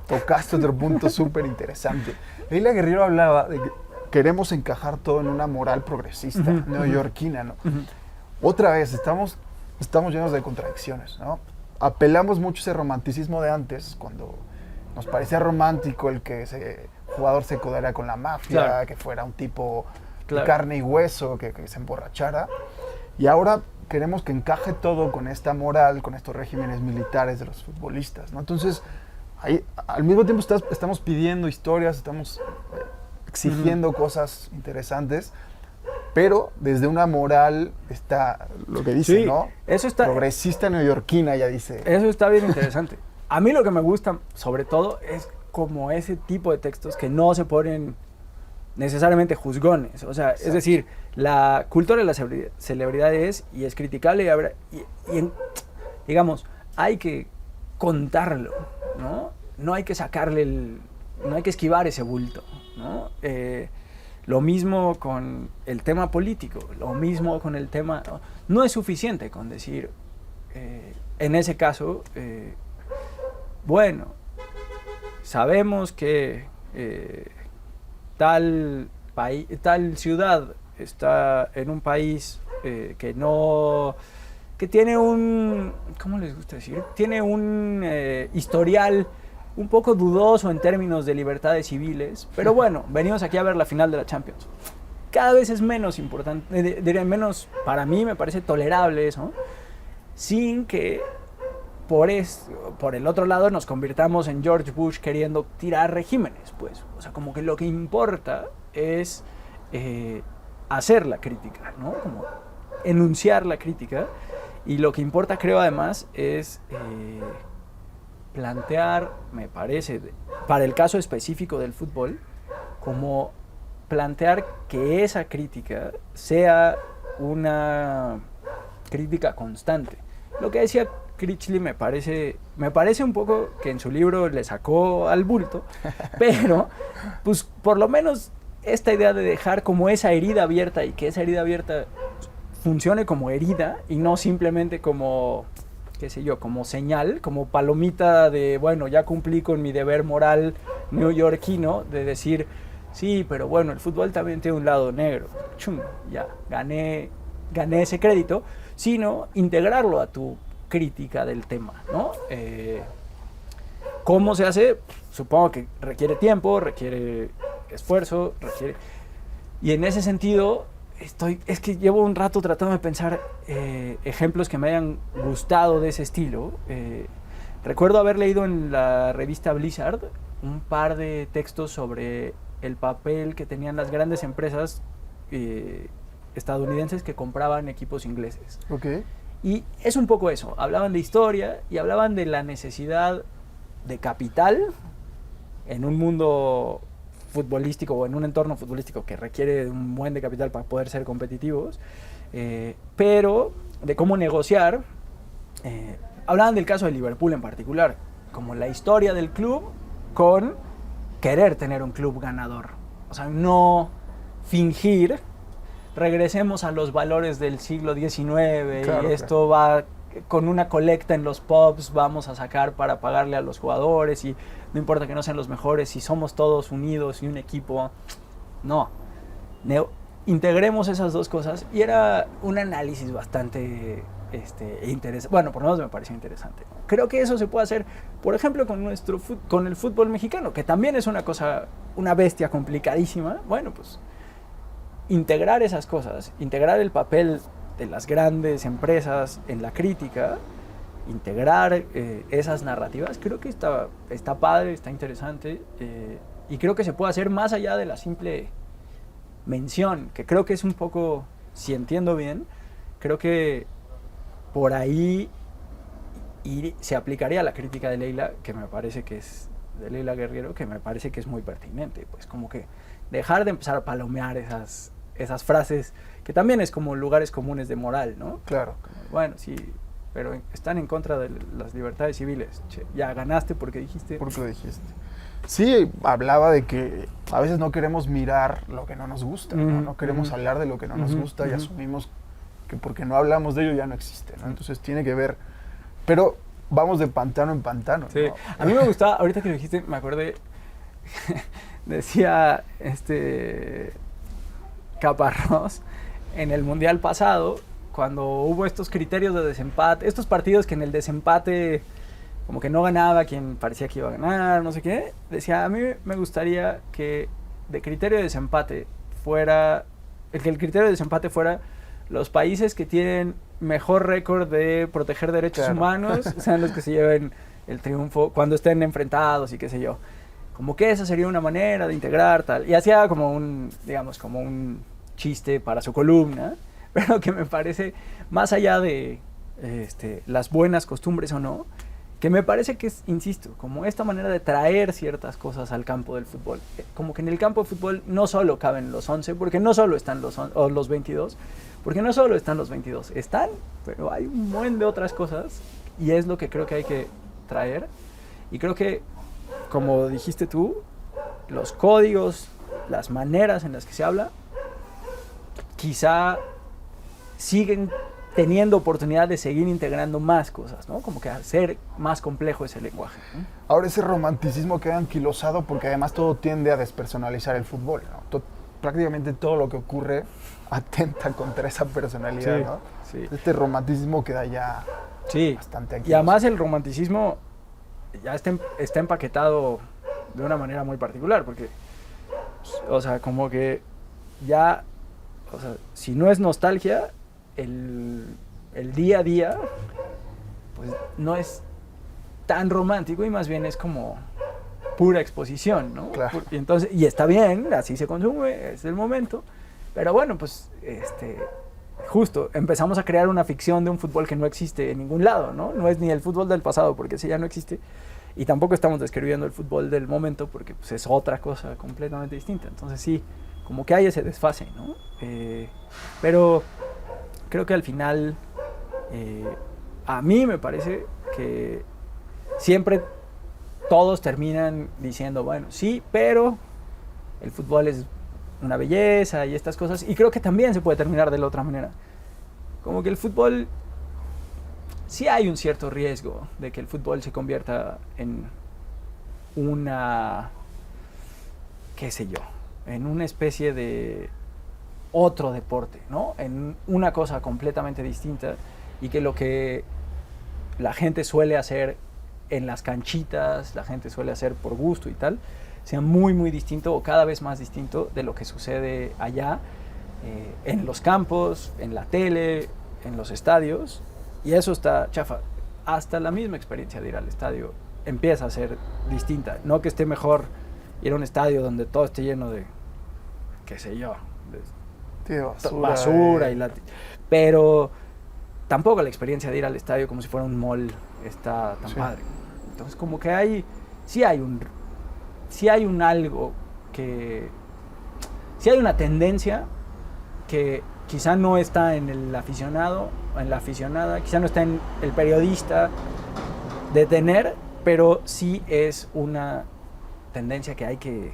tocaste otro punto súper interesante. Leila Guerriero hablaba de que queremos encajar todo en una moral progresista, neoyorquina, ¿no? Otra vez, estamos llenos de contradicciones, ¿no? Apelamos mucho a ese romanticismo de antes, cuando nos parecía romántico el que ese jugador se codara con la mafia, claro, que fuera un tipo de carne y hueso, que se emborrachara. Y ahora queremos que encaje todo con esta moral, con estos regímenes militares de los futbolistas, ¿no? Entonces, ahí, al mismo tiempo estamos pidiendo historias, estamos exigiendo cosas interesantes, pero desde una moral está lo que dice, Sí, ¿no? eso está... Progresista neoyorquina, ya dice. Eso está bien interesante. A mí lo que me gusta, sobre todo, es como ese tipo de textos que no se ponen necesariamente juzgones. O sea, es decir, la cultura de las celebridades y es criticable digamos, hay que contarlo, ¿no? No hay que sacarle no hay que esquivar ese bulto, ¿no? Lo mismo con el tema político, lo mismo con el tema... No es suficiente con decir, en ese caso, bueno, sabemos que tal ciudad está en un país que tiene un, ¿cómo les gusta decir? Tiene un historial un poco dudoso en términos de libertades civiles, pero bueno, venimos aquí a ver la final de la Champions. Cada vez es menos importante, diría menos, para mí me parece tolerable eso, sin que por el otro lado nos convirtamos en George Bush queriendo tirar regímenes, pues. O sea, como que lo que importa es hacer la crítica, ¿no? Como enunciar la crítica, y lo que importa, creo, además, es plantear, me parece, para el caso específico del fútbol, como plantear que esa crítica sea una crítica constante. Lo que decía Critchley me parece un poco que en su libro le sacó al bulto, pero pues por lo menos esta idea de dejar como esa herida abierta y que esa herida abierta funcione como herida y no simplemente como, qué sé yo, como señal, como palomita de, bueno, ya cumplí con mi deber moral neoyorquino de decir, sí, pero bueno, el fútbol también tiene un lado negro, chum, ya, gané ese crédito, sino integrarlo a tu crítica del tema, ¿no? ¿Cómo se hace? Supongo que requiere tiempo, requiere esfuerzo, y en ese sentido es que llevo un rato tratando de pensar ejemplos que me hayan gustado de ese estilo. Recuerdo haber leído en la revista Blizzard un par de textos sobre el papel que tenían las grandes empresas estadounidenses que compraban equipos ingleses. Okay. Y es un poco eso, hablaban de historia y hablaban de la necesidad de capital en un mundo futbolístico o en un entorno futbolístico que requiere un buen de capital para poder ser competitivos, pero de cómo negociar. Hablaban del caso de Liverpool en particular, como la historia del club con querer tener un club ganador. O sea, no fingir, regresemos a los valores del siglo XIX, claro, y esto va con una colecta en los pubs, vamos a sacar para pagarle a los jugadores y no importa que no sean los mejores, si somos todos unidos y un equipo. No, integremos esas dos cosas, y era un análisis bastante interesante. Bueno, por lo menos me pareció interesante. Creo que eso se puede hacer, por ejemplo, con el fútbol mexicano, que también es una cosa, una bestia complicadísima. Bueno, pues integrar esas cosas, integrar el papel de las grandes empresas en la crítica, integrar esas narrativas, creo que está padre, está interesante, y creo que se puede hacer más allá de la simple mención, que creo que es un poco, si entiendo bien, creo que por ahí se aplicaría la crítica de Leila, que me parece que es de Leila Guerriero, que me parece que es muy pertinente, pues como que dejar de empezar a palomear esas frases, que también es como lugares comunes de moral, ¿no? Claro. Bueno, sí, pero están en contra de las libertades civiles. Che, ya ganaste porque dijiste. Porque lo dijiste. Sí, hablaba de que a veces no queremos mirar lo que no nos gusta, ¿no? No queremos hablar de lo que no nos gusta y asumimos que porque no hablamos de ello ya no existe, ¿no? Entonces tiene que ver, pero vamos de pantano en pantano, sí. ¿no? A mí me gustaba, ahorita que lo dijiste, me acordé, decía Caparrós en el Mundial pasado, cuando hubo estos criterios de desempate, estos partidos que en el desempate como que no ganaba quien parecía que iba a ganar, no sé qué, decía, a mí me gustaría que de criterio de desempate fuera, que el criterio de desempate fuera los países que tienen mejor récord de proteger derechos humanos, sean los que se lleven el triunfo cuando estén enfrentados y qué sé yo. Como que esa sería una manera de integrar tal. Y hacía como un chiste para su columna, pero que me parece, más allá de las buenas costumbres o no, que me parece que es, insisto, como esta manera de traer ciertas cosas al campo del fútbol. Como que en el campo de fútbol no solo caben los 11, porque no solo están los 22, porque no solo están los 22, están, pero hay un buen de otras cosas, y es lo que creo que hay que traer. Y creo que, como dijiste tú, los códigos, las maneras en las que se habla, quizá siguen teniendo oportunidad de seguir integrando más cosas, ¿no? Como que hacer más complejo ese lenguaje, ¿no? Ahora ese romanticismo queda anquilosado porque además todo tiende a despersonalizar el fútbol, ¿no? Prácticamente todo lo que ocurre atenta contra esa personalidad, Sí, ¿no? sí. Este romanticismo queda ya bastante anquilosado. Y además el romanticismo ya está empaquetado de una manera muy particular, porque, o sea, como que ya, o sea, si no es nostalgia, el día a día, pues no es tan romántico y más bien es como pura exposición, ¿no? Claro. Y entonces, y está bien, así se consume, es el momento, pero bueno, pues, justo, empezamos a crear una ficción de un fútbol que no existe en ningún lado, ¿no? No es ni el fútbol del pasado, porque ese ya no existe, y tampoco estamos describiendo el fútbol del momento, porque pues, es otra cosa completamente distinta. Entonces sí, como que hay ese desfase, ¿no? Pero creo que al final, a mí me parece que siempre todos terminan diciendo, bueno, sí, pero el fútbol es una belleza y estas cosas, y creo que también se puede terminar de la otra manera. Como que el fútbol, sí hay un cierto riesgo de que el fútbol se convierta en una, qué sé yo, en una especie de otro deporte, ¿no? En una cosa completamente distinta, y que lo que la gente suele hacer en las canchitas, la gente suele hacer por gusto y tal, sea muy, muy distinto o cada vez más distinto de lo que sucede allá, en los campos, en la tele, en los estadios, y eso está chafa. Hasta la misma experiencia de ir al estadio empieza a ser distinta. No que esté mejor ir a un estadio donde todo esté lleno de, qué sé yo, de basura pero tampoco la experiencia de ir al estadio como si fuera un mall está tan padre. Entonces como que sí hay un algo que, sí hay una tendencia que quizá no está en el aficionado, en la aficionada, quizá no está en el periodista de tener, pero sí es una tendencia que hay que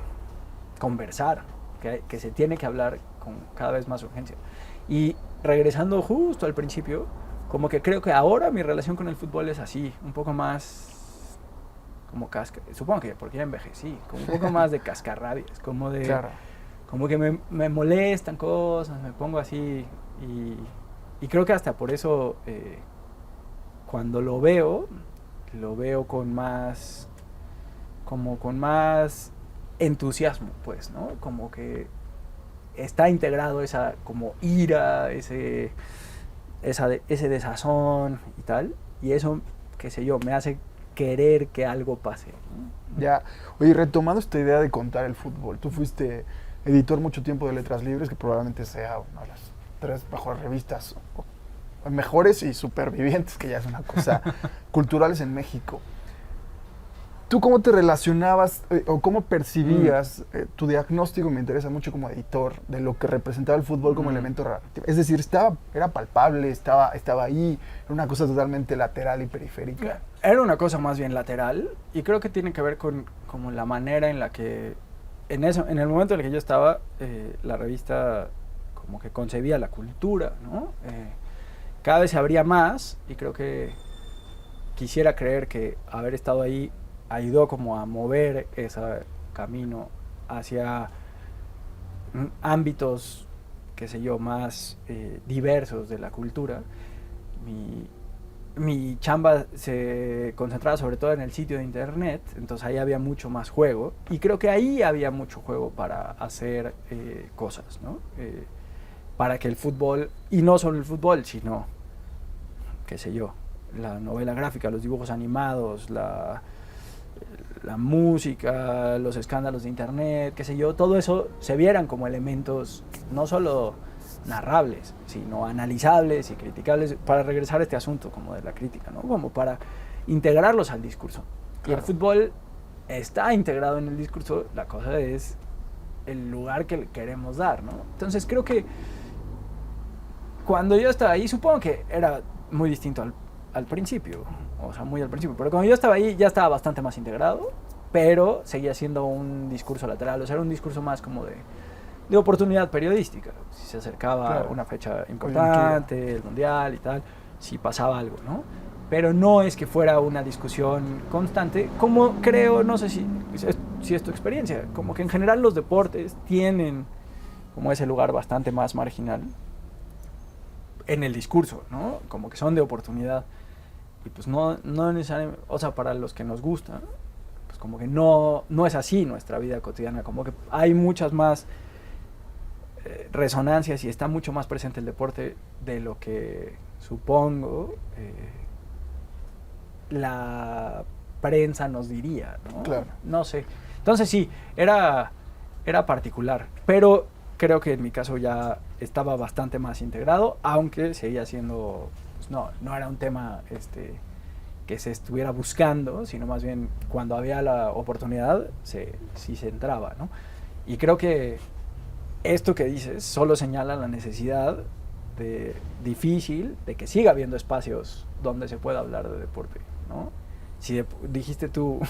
conversar, que se tiene que hablar con cada vez más urgencia. Y regresando justo al principio, como que creo que ahora mi relación con el fútbol es así, un poco más como supongo que porque ya envejecí, como un poco más de cascarrabias, como de, claro, como que me molestan cosas, me pongo así, y creo que hasta por eso cuando lo veo con más, como con más entusiasmo, pues, ¿no? Como que está integrado esa como ira, ese desazón y tal, y eso, qué sé yo, me hace querer que algo pase, ¿no? Ya, oye, retomando esta idea de contar el fútbol, tú fuiste editor mucho tiempo de Letras Libres, que probablemente sea una de las 3 mejores revistas, mejores y supervivientes, que ya es una cosa, culturales en México. ¿Tú cómo te relacionabas o cómo percibías tu diagnóstico? Me interesa mucho como editor de lo que representaba el fútbol como elemento narrativo. Es decir, era palpable, estaba ahí, era una cosa totalmente lateral y periférica. Era una cosa más bien lateral, y creo que tiene que ver con como la manera en la que, en el momento en el que yo estaba, la revista como que concebía la cultura, ¿no? Cada vez se abría más, y creo que quisiera creer que haber estado ahí ayudó como a mover ese camino hacia ámbitos, qué sé yo, más diversos de la cultura. Mi chamba se concentraba sobre todo en el sitio de internet, entonces ahí había mucho más juego, y creo que ahí había mucho juego para hacer cosas, ¿no? Para que el fútbol, y no solo el fútbol, sino, qué sé yo, la novela gráfica, los dibujos animados, la música, los escándalos de internet, qué sé yo, todo eso se vieran como elementos no solo narrables, sino analizables y criticables, para regresar a este asunto como de la crítica, ¿no? Como para integrarlos al discurso. Claro. Y el fútbol está integrado en el discurso, la cosa es el lugar que le queremos dar, ¿no? Entonces creo que cuando yo estaba ahí, supongo que era muy distinto al principio, o sea, muy al principio, pero cuando yo estaba ahí ya estaba bastante más integrado, pero seguía siendo un discurso lateral, o sea, era un discurso más como de oportunidad periodística. Si se acercaba claro. una fecha importante, el mundial y tal, si pasaba algo, ¿no? Pero no es que fuera una discusión constante, como creo, no sé si es tu experiencia, como que en general los deportes tienen como ese lugar bastante más marginal en el discurso, ¿no? Como que son de oportunidad. Y pues no necesariamente, o sea, para los que nos gusta, pues como que no es así nuestra vida cotidiana, como que hay muchas más resonancias y está mucho más presente el deporte de lo que supongo la prensa nos diría, ¿no? Claro. No sé. Entonces sí, era particular, pero creo que en mi caso ya estaba bastante más integrado, aunque seguía siendo, pues no era un tema que se estuviera buscando, sino más bien cuando había la oportunidad sí se entraba, ¿no? Y creo que esto que dices solo señala la necesidad difícil de que siga habiendo espacios donde se pueda hablar de deporte, ¿no? Si dijiste tú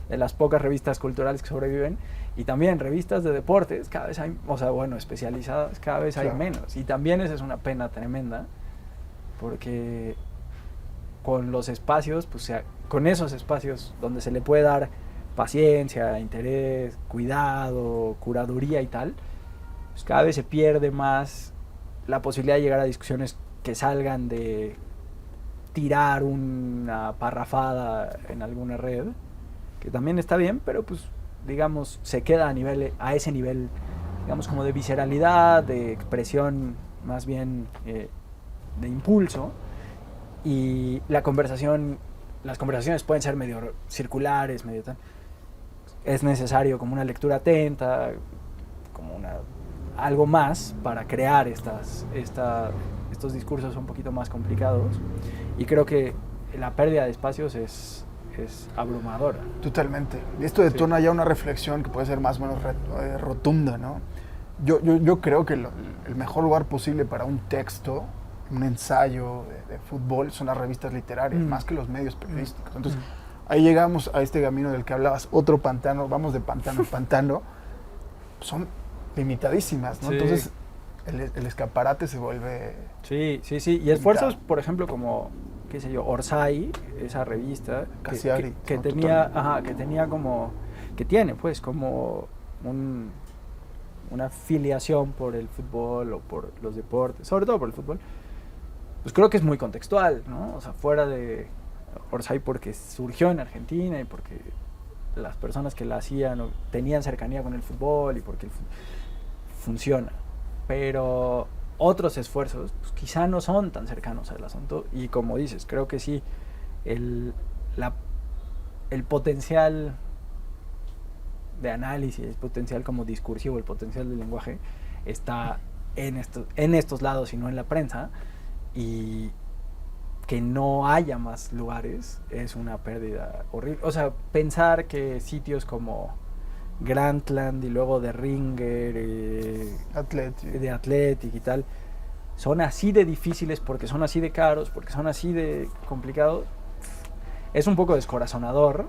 de las pocas revistas culturales que sobreviven, y también revistas de deportes, cada vez hay, o sea, bueno, especializadas, cada vez hay menos. Y también esa es una pena tremenda, porque con los espacios, pues con esos espacios donde se le puede dar paciencia, interés, cuidado, curaduría y tal, pues cada vez se pierde más la posibilidad de llegar a discusiones que salgan de tirar una parrafada en alguna red, que también está bien, pero pues digamos se queda a ese nivel, digamos, como de visceralidad, de expresión más bien de impulso, y las conversaciones pueden ser medio circulares, medio tal. Es necesario como una lectura atenta, como algo más para crear estos discursos un poquito más complicados, y creo que la pérdida de espacios es abrumadora. Totalmente. Y esto detona ya una reflexión que puede ser más o menos rotunda, ¿no? Yo creo que el mejor lugar posible para un texto, un ensayo de fútbol, son las revistas literarias, más que los medios periodísticos. Entonces, ahí llegamos a este camino del que hablabas, otro pantano, vamos de pantano a pantano, son limitadísimas, ¿no? Sí. Entonces, el escaparate se vuelve... Sí. Y esfuerzos, por ejemplo, como, qué sé yo, Orsay, esa revista, que tenía como... que tiene, pues, como una filiación por el fútbol o por los deportes, sobre todo por el fútbol, pues creo que es muy contextual, ¿no? O sea, fuera de Orsay porque surgió en Argentina y porque las personas que la hacían tenían cercanía con el fútbol y porque el fútbol funciona. Pero otros esfuerzos pues, quizá no son tan cercanos al asunto, y como dices, creo que sí, el potencial de análisis, el potencial como discursivo, el potencial del lenguaje está en estos lados y no en la prensa, y que no haya más lugares es una pérdida horrible. O sea, pensar que sitios como Grantland y luego de Ringer, de Athletic y tal, son así de difíciles porque son así de caros, porque son así de complicados, es un poco descorazonador.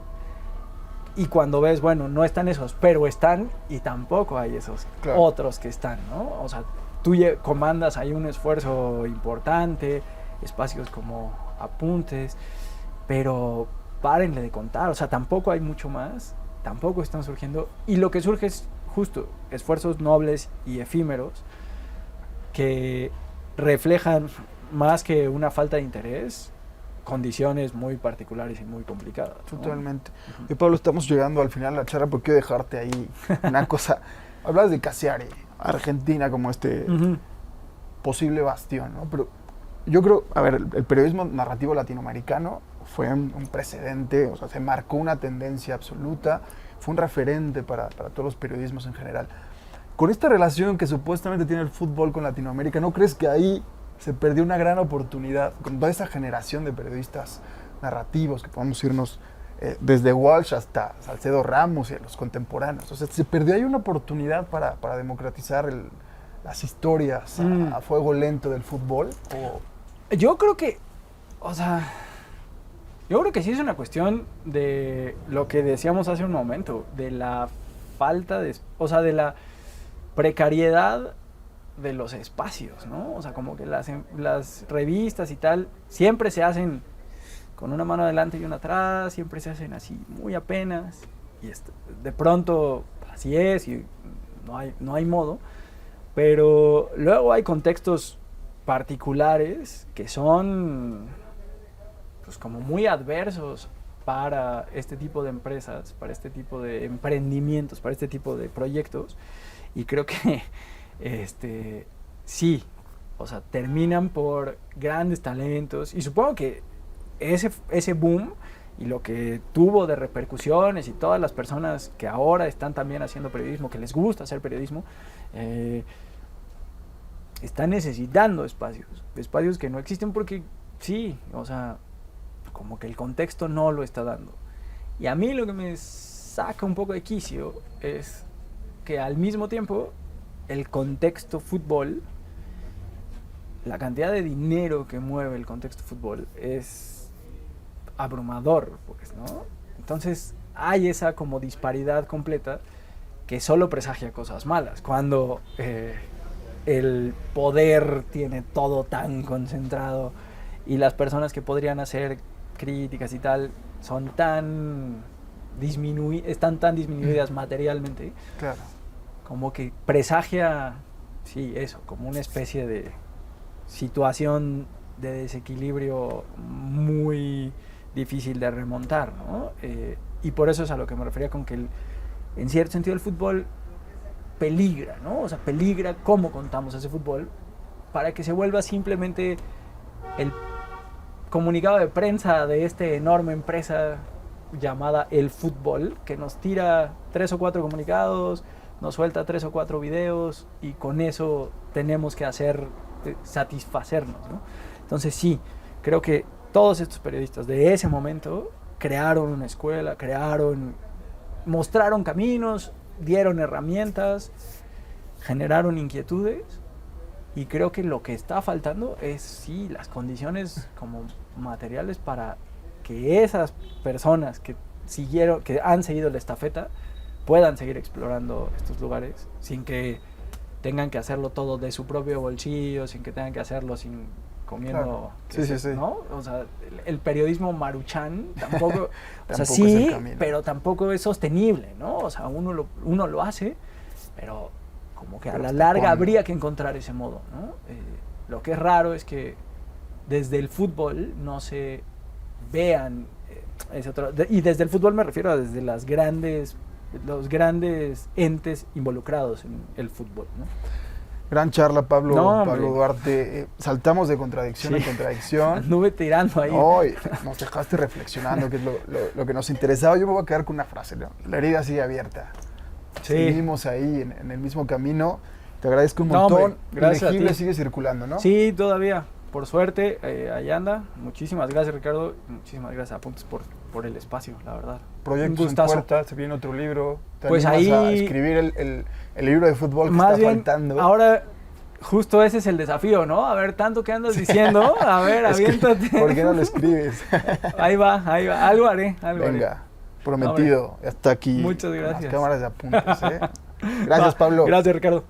Y cuando ves, bueno, no están esos, pero están, y tampoco hay esos otros que están, ¿no? O sea, tú comandas ahí un esfuerzo importante, espacios como apuntes, pero párenle de contar, o sea, tampoco hay mucho más, tampoco están surgiendo, y lo que surge es justo esfuerzos nobles y efímeros que reflejan más que una falta de interés, condiciones muy particulares y muy complicadas, ¿no? Totalmente. Y Pablo, estamos llegando al final de la charla, pero quiero dejarte ahí una cosa. Hablas de Cassiari, Argentina como posible bastión, ¿no? Pero Yo creo, a ver, el periodismo narrativo latinoamericano fue un precedente, o sea, se marcó una tendencia absoluta, fue un referente para todos los periodismos en general. Con esta relación que supuestamente tiene el fútbol con Latinoamérica, ¿no crees que ahí se perdió una gran oportunidad con toda esa generación de periodistas narrativos, que podemos irnos desde Walsh hasta Salcedo Ramos y los contemporáneos? O sea, se perdió ahí una oportunidad para democratizar las historias a fuego lento del fútbol. Yo creo que, o sea, yo creo que sí es una cuestión de lo que decíamos hace un momento, de la falta de, o sea, de la precariedad de los espacios, ¿no? O sea, como que las revistas y tal siempre se hacen con una mano adelante y una atrás, siempre se hacen así muy apenas, y de pronto así es, y no hay modo, pero luego hay contextos particulares que son pues como muy adversos para este tipo de empresas, para este tipo de emprendimientos, para este tipo de proyectos, y creo que sí, o sea, terminan por grandes talentos, y supongo que ese boom y lo que tuvo de repercusiones y todas las personas que ahora están también haciendo periodismo, que les gusta hacer periodismo, están necesitando espacios que no existen porque sí, o sea, como que el contexto no lo está dando. Y a mí lo que me saca un poco de quicio es que al mismo tiempo el contexto fútbol, la cantidad de dinero que mueve el contexto fútbol es abrumador, pues, ¿no? Entonces hay esa como disparidad completa que solo presagia cosas malas, cuando el poder tiene todo tan concentrado y las personas que podrían hacer críticas y tal son están tan disminuidas materialmente, claro, como que presagia, sí, eso, como una especie de situación de desequilibrio muy difícil de remontar, ¿no? Y por eso es a lo que me refería con que en cierto sentido el fútbol peligra, ¿no? O sea, peligra cómo contamos ese fútbol para que se vuelva simplemente el comunicado de prensa de esta enorme empresa llamada El Fútbol, que nos tira 3 o 4 comunicados, nos suelta 3 o 4 videos y con eso tenemos que satisfacernos, ¿no? Entonces sí, creo que todos estos periodistas de ese momento crearon una escuela, mostraron caminos, dieron herramientas, generaron inquietudes, y creo que lo que está faltando es sí las condiciones como materiales para que esas personas que han seguido la estafeta puedan seguir explorando estos lugares sin que tengan que hacerlo todo de su propio bolsillo, sin que tengan que hacerlo comiendo, claro. Sí. ¿no? O sea, el periodismo maruchan tampoco, o sea, Tampoco sí, es el camino, pero tampoco es sostenible, ¿no? O sea, uno lo hace, pero como que a la larga habría que encontrar ese modo, ¿no? Lo que es raro es que desde el fútbol no se vean y desde el fútbol me refiero a desde los grandes entes involucrados en el fútbol, ¿no? Gran charla, Pablo, No, Pablo Duarte. Saltamos de contradicción en contradicción. Anduve tirando ahí. Hoy nos dejaste reflexionando, que es lo que nos interesaba. Yo me voy a quedar con una frase, ¿no? La herida sigue abierta. Sí. Seguimos ahí en el mismo camino. Te agradezco un montón. Hombre, gracias. Ilegible sigue circulando, ¿no? Sí, todavía. Por suerte, ahí anda. Muchísimas gracias, Ricardo. Muchísimas gracias a Puntos por el espacio, la verdad. Proyectos en puerta, se viene otro libro. ¿Te pues animas ahí a escribir el libro de fútbol que más está bien, faltando? Ahora, justo ese es el desafío, ¿no? A ver, tanto que andas diciendo. A ver, aviéntate. ¿Por qué no lo escribes? Ahí va. Algo haré. Venga, prometido. Hasta aquí. Muchas gracias. Las cámaras de apuntes, ¿eh? Gracias, Pablo. Gracias, Ricardo.